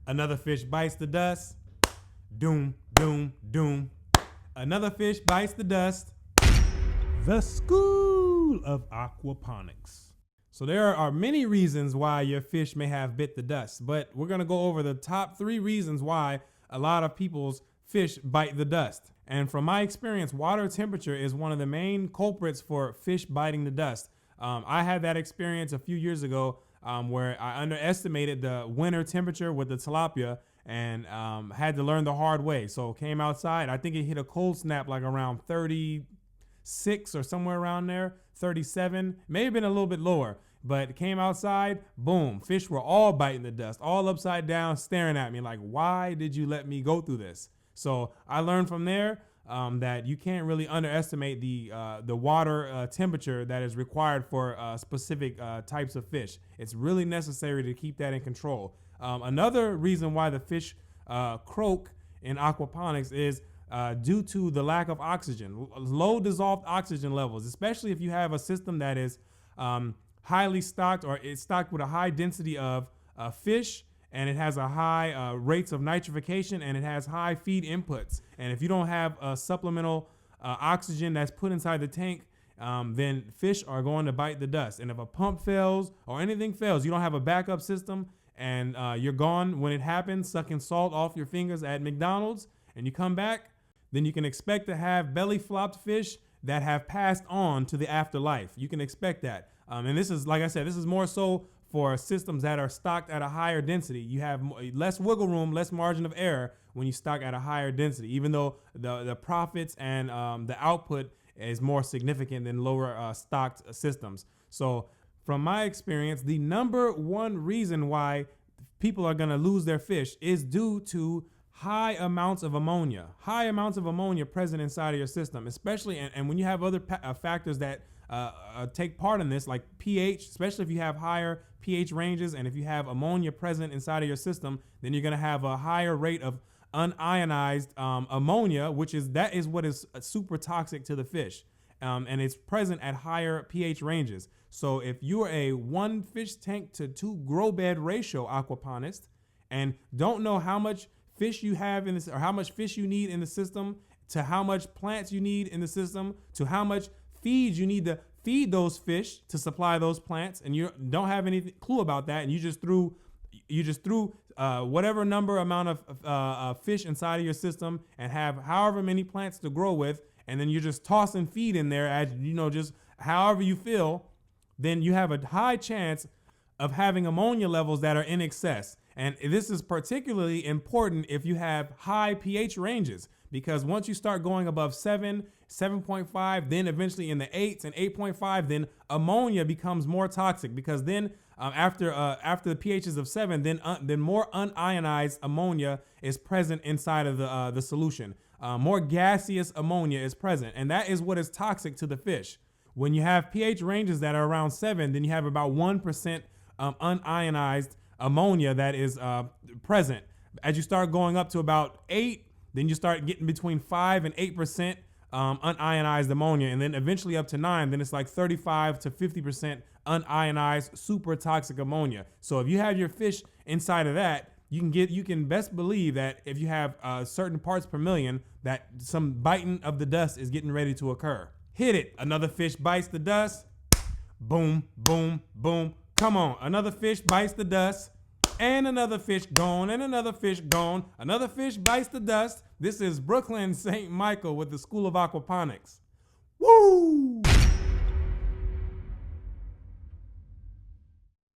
Another fish bites the dust. Doom, doom, doom. Another fish bites the dust. The School of Aquaponics. So there are many reasons why your fish may have bit the dust, but we're going to go over the top 3 reasons why a lot of people's fish bite the dust. And from my experience, water temperature is one of the main culprits for fish biting the dust. I had that experience a few years ago where I underestimated the winter temperature with the tilapia and had to learn the hard way. So came outside, I think it hit a cold snap like around 36 or somewhere around there, 37, may have been a little bit lower, but came outside, boom, fish were all biting the dust, all upside down, staring at me like, why did you let me go through this? So I learned from there that you can't really underestimate the water temperature that is required for specific types of fish. It's really necessary to keep that in control. Another reason why the fish croak in aquaponics is due to the lack of oxygen, low dissolved oxygen levels, especially if you have a system that is highly stocked or it's stocked with a high density of fish, and it has a high rates of nitrification, and it has high feed inputs. And if you don't have supplemental oxygen that's put inside the tank, then fish are going to bite the dust. And if a pump fails or anything fails, you don't have a backup system, and you're gone when it happens, sucking salt off your fingers at McDonald's, and you come back, then you can expect to have belly flopped fish that have passed on to the afterlife. You can expect that. And this is, like I said, this is more so for systems that are stocked at a higher density. You have less wiggle room, less margin of error when you stock at a higher density, even though the profits and the output is more significant than lower stocked systems. So from my experience, the number one reason why people are gonna lose their fish is due to high amounts of ammonia present inside of your system, especially, and when you have other factors that take part in this, like pH, especially if you have higher pH ranges, and if you have ammonia present inside of your system, then you're gonna have a higher rate of unionized ammonia, that is what is super toxic to the fish. And it's present at higher pH ranges. So if you're a 1 fish tank to 2 grow bed ratio aquaponist and don't know how much fish you have in this, or how much fish you need in the system, to how much plants you need in the system, to how much feed you need to feed those fish to supply those plants, and you don't have any clue about that, and you just threw whatever amount of fish inside of your system and have however many plants to grow with, and then you're just tossing feed in there as just however you feel, then you have a high chance of having ammonia levels that are in excess. And this is particularly important if you have high pH ranges, because once you start going above 7, 7.5, then eventually in the 8s and 8.5, then ammonia becomes more toxic, because then after the pHs of 7, then more unionized ammonia is present inside of the solution. More gaseous ammonia is present, and that is what is toxic to the fish. When you have pH ranges that are around 7, then you have about 1% unionized ammonia that is present. As you start going up to about 8, then you start getting between 5 and 8% unionized ammonia, and then eventually up to 9, then it's like 35 to 50% unionized super toxic ammonia. So if you have your fish inside of that, you can best believe that if you have certain parts per million, that some biting of the dust is getting ready to occur. Hit it. Another fish bites the dust. Boom, boom, boom. Come on. Another fish bites the dust. And another fish gone, and another fish gone. Another fish bites the dust. This is Brooklyn St. Michael with the School of Aquaponics. Woo!